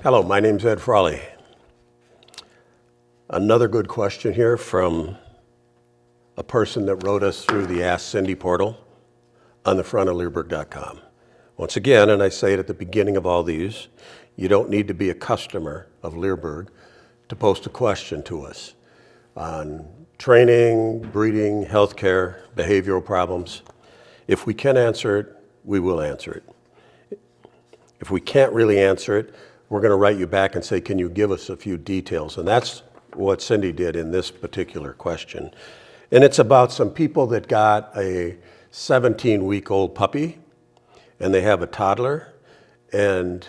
Hello, my name's Ed Frawley. Another good question here from a person that wrote us through the Ask Cindy portal on the front of Leerburg.com. Once again, and I say it at the beginning of all these, you don't need to be a customer of Leerburg to post a question to us on training, breeding, healthcare, behavioral problems. If we can answer it, we will answer it. If we can't really answer it, we're going to write you back and say, can you give us a few details? And that's what Cindy did in this particular question. And it's about some people that got a 17-week-old puppy, and they have a toddler, and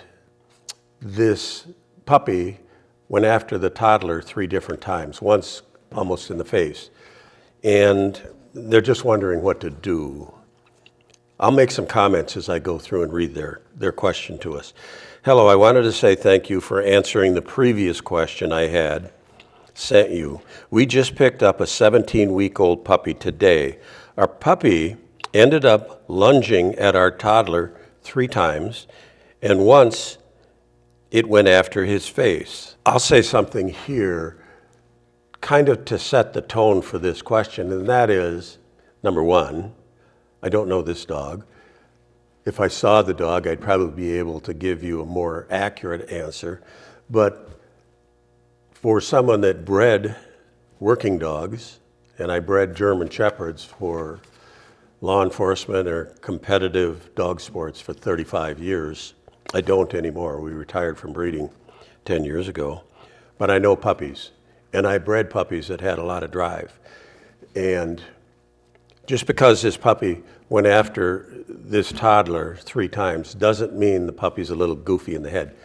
this puppy went after the toddler 3 different times, once almost in the face. And they're just wondering what to do. I'll make some comments as I go through and read their question to us. Hello, I wanted to say thank you for answering the previous question I had sent you. We just picked up a 17-week-old puppy today. Our puppy ended up lunging at our toddler 3 times, and once it went after his face. I'll say something here kind of to set the tone for this question, and that is, number 1, I don't know this dog. If I saw the dog, I'd probably be able to give you a more accurate answer. But for someone that bred working dogs, and I bred German Shepherds for law enforcement or competitive dog sports for 35 years. I don't anymore. We retired from breeding 10 years ago. But I know puppies, and I bred puppies that had a lot of drive. And just because this puppy went after this toddler 3 times doesn't mean the puppy's a little goofy in the head.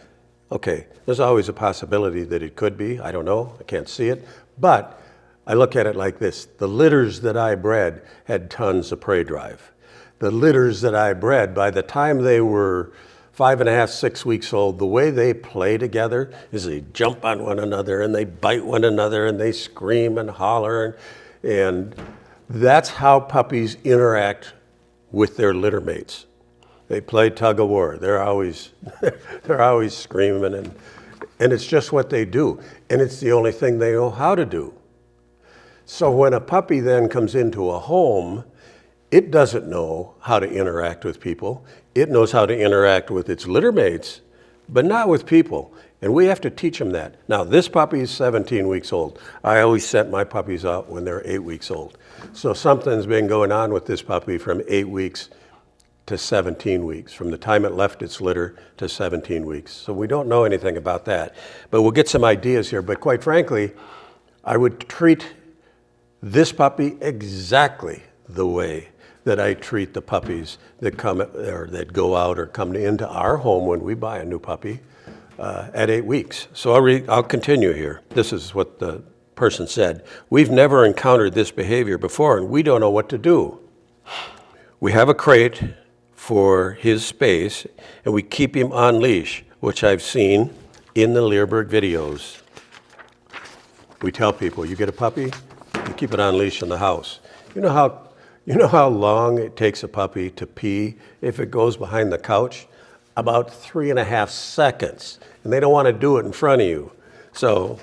Okay, there's always a possibility that it could be. I don't know, I can't see it. But I look at it like this. The litters that I bred had tons of prey drive. The litters that I bred, by the time they were 5.5, 6 weeks old, the way they play together is they jump on one another and they bite one another and they scream and holler, and that's how puppies interact with their litter mates. They play tug of war. They're always screaming, and it's just what they do. And it's the only thing they know how to do. So when a puppy then comes into a home, it doesn't know how to interact with people. It knows how to interact with its litter mates, but not with people. And we have to teach them that. Now, this puppy is 17 weeks old. I always sent my puppies out when they're 8 weeks old. So something's been going on with this puppy from 8 weeks to 17 weeks, from the time it left its litter to 17 weeks. So we don't know anything about that. But we'll get some ideas here. But quite frankly, I would treat this puppy exactly the way that I treat the puppies that come or that go out or come into our home when we buy a new puppy at 8 weeks. So I'll continue here. This is what the person said. We've never encountered this behavior before, and we don't know what to do. We have a crate for his space, and we keep him on leash, which I've seen in the Leerburg videos. We tell people, you get a puppy, you keep it on leash in the house. You know how long it takes a puppy to pee if it goes behind the couch? About 3.5 seconds, and they don't want to do it in front of you. So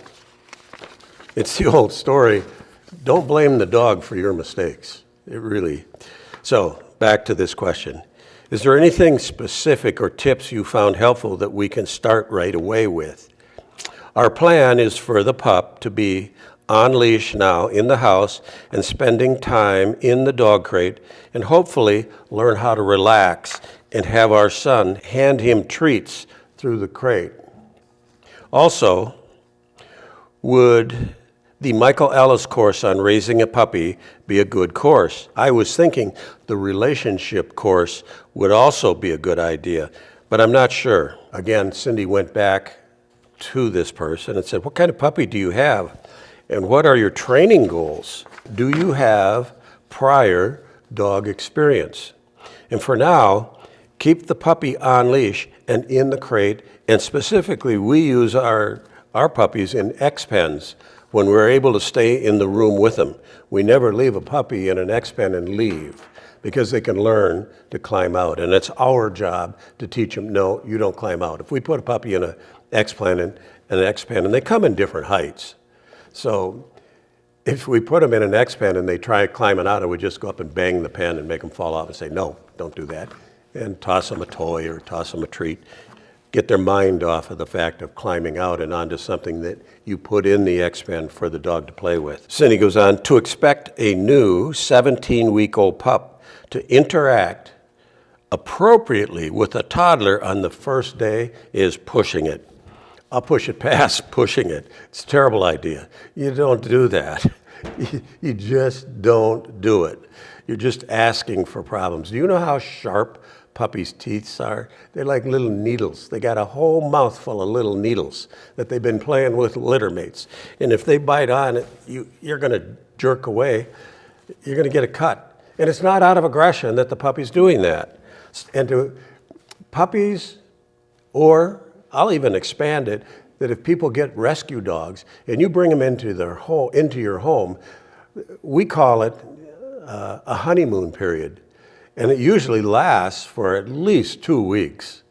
it's the old story, don't blame the dog for your mistakes. So back to this question. Is there anything specific or tips you found helpful that we can start right away with? Our plan is for the pup to be on leash now in the house and spending time in the dog crate, and hopefully learn how to relax and have our son hand him treats through the crate. Also, would the Michael Ellis course on raising a puppy be a good course? I was thinking the relationship course would also be a good idea, but I'm not sure. Again, Cindy went back to this person and said, what kind of puppy do you have? And what are your training goals? Do you have prior dog experience? And for now, keep the puppy on leash and in the crate, and specifically we use our puppies in X-pens when we're able to stay in the room with them. We never leave a puppy in an X-pen and leave. because they can learn to climb out. And it's our job to teach them, no, you don't climb out. If we put a puppy in an X-pen and they come in different heights. So if we put them in an X-pen and they try climbing out, I would just go up and bang the pen and make them fall off and say, no, don't do that. And toss them a toy or toss them a treat. Get their mind off of the fact of climbing out and onto something that you put in the X-pen for the dog to play with. Cindy goes on, to expect a new 17-week-old pup to interact appropriately with a toddler on the first day is pushing it. I'll push it past pushing it. It's a terrible idea. You don't do that. You just don't do it. You're just asking for problems. Do you know how sharp puppies' teeth are? They're like little needles. They got a whole mouthful of little needles that they've been playing with litter mates. And if they bite on it, you're going to jerk away. You're going to get a cut. And it's not out of aggression that the puppy's doing that. And to puppies, or I'll even expand it, that if people get rescue dogs and you bring them into your home, we call it a honeymoon period. And it usually lasts for at least 2 weeks.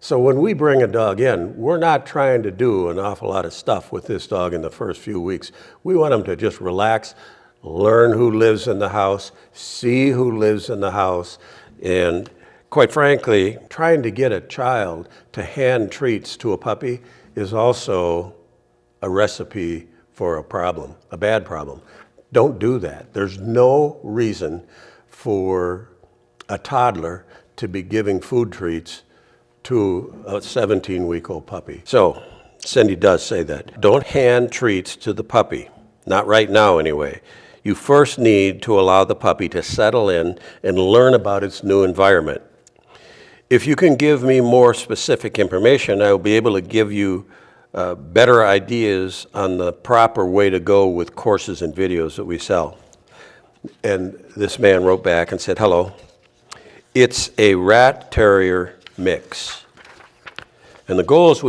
So when we bring a dog in, we're not trying to do an awful lot of stuff with this dog in the first few weeks. We want them to just relax, learn who lives in the house, see who lives in the house, and quite frankly, trying to get a child to hand treats to a puppy is also a recipe for a problem, a bad problem. Don't do that. There's no reason for a toddler to be giving food treats to a 17-week-old puppy. So Cindy does say that. Don't hand treats to the puppy, not right now anyway. You first need to allow the puppy to settle in and learn about its new environment. If you can give me more specific information, I will be able to give you better ideas on the proper way to go with courses and videos that we sell. And this man wrote back and said, hello, it's a rat terrier mix. And the goals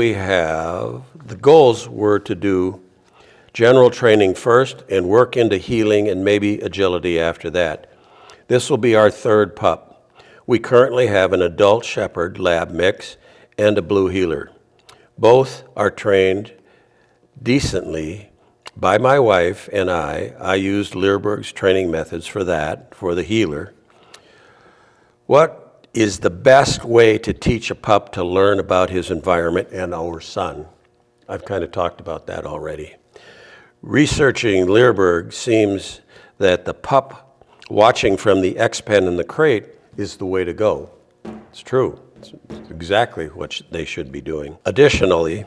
were to do general training first and work into healing and maybe agility after that. This will be our third pup. We currently have an adult shepherd lab mix and a blue heeler. Both are trained decently by my wife and I used Leerburg's training methods for the heeler. What is the best way to teach a pup to learn about his environment and our son? I've kind of talked about that already. Researching Leerburg seems that the pup watching from the X-pen in the crate is the way to go. It's true. It's exactly what they should be doing. Additionally,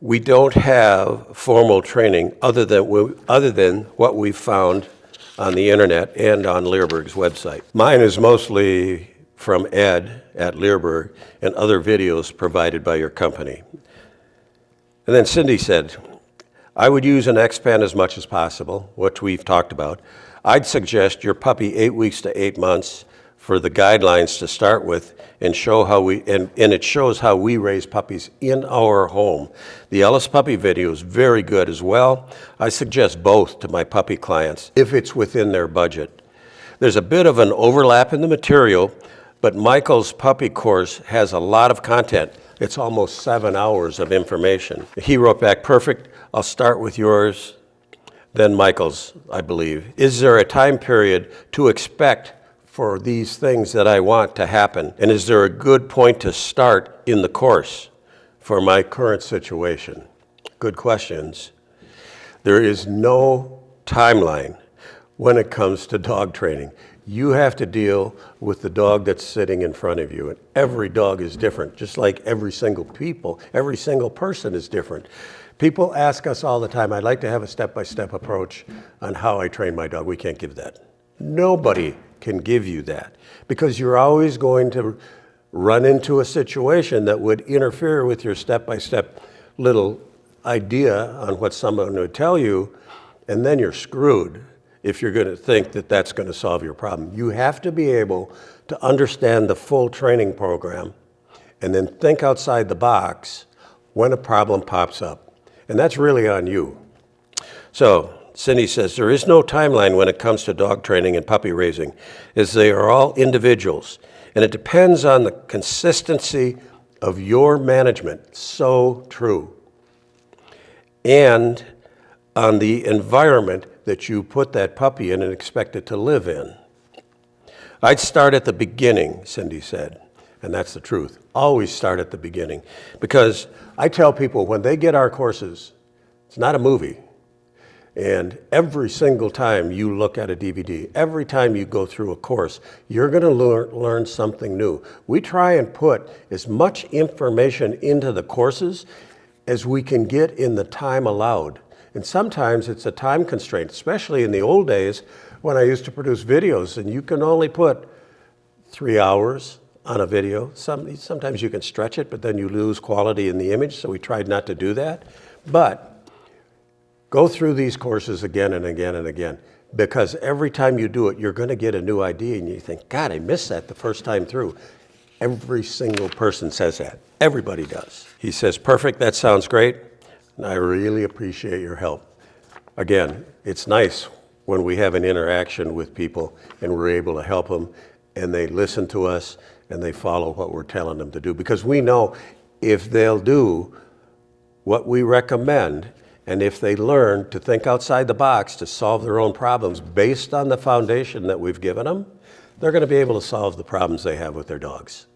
we don't have formal training other than what we've found on the internet and on Leerburg's website. Mine is mostly from Ed at Leerburg and other videos provided by your company. And then Cindy said, I would use an X-pen as much as possible, which we've talked about. I'd suggest your puppy 8 weeks to 8 months for the guidelines to start with and show how and it shows how we raise puppies in our home. The Ellis puppy video is very good as well. I suggest both to my puppy clients if it's within their budget. There's a bit of an overlap in the material, but Michael's puppy course has a lot of content. It's almost 7 hours of information. He wrote back, perfect. I'll start with yours, then Michael's, I believe. Is there a time period to expect for these things that I want to happen? And is there a good point to start in the course for my current situation? Good questions. There is no timeline when it comes to dog training. You have to deal with the dog that's sitting in front of you. And every dog is different, just like every single person is different. People ask us all the time, I'd like to have a step-by-step approach on how I train my dog. We can't give that. Nobody can give you that because you're always going to run into a situation that would interfere with your step-by-step little idea on what someone would tell you, and then you're screwed if you're going to think that that's going to solve your problem. You have to be able to understand the full training program and then think outside the box when a problem pops up. And that's really on you. So Cindy says, there is no timeline when it comes to dog training and puppy raising, as they are all individuals, and it depends on the consistency of your management. So true. And on the environment that you put that puppy in and expect it to live in. I'd start at the beginning, Cindy said, and that's the truth. Always start at the beginning, because I tell people when they get our courses, it's not a movie. And every single time you look at a DVD, every time you go through a course, you're going to learn something new. We try and put as much information into the courses as we can get in the time allowed. And sometimes it's a time constraint, especially in the old days when I used to produce videos, and you can only put 3 hours on a video. Sometimes you can stretch it, but then you lose quality in the image, so we tried not to do that. But go through these courses again and again and again, because every time you do it, you're going to get a new idea, and you think, God, I missed that the first time through. Every single person says that. Everybody does. He says, perfect, that sounds great, and I really appreciate your help. Again, it's nice when we have an interaction with people and we're able to help them, and they listen to us and they follow what we're telling them to do, because we know if they'll do what we recommend, and if they learn to think outside the box to solve their own problems based on the foundation that we've given them, they're going to be able to solve the problems they have with their dogs.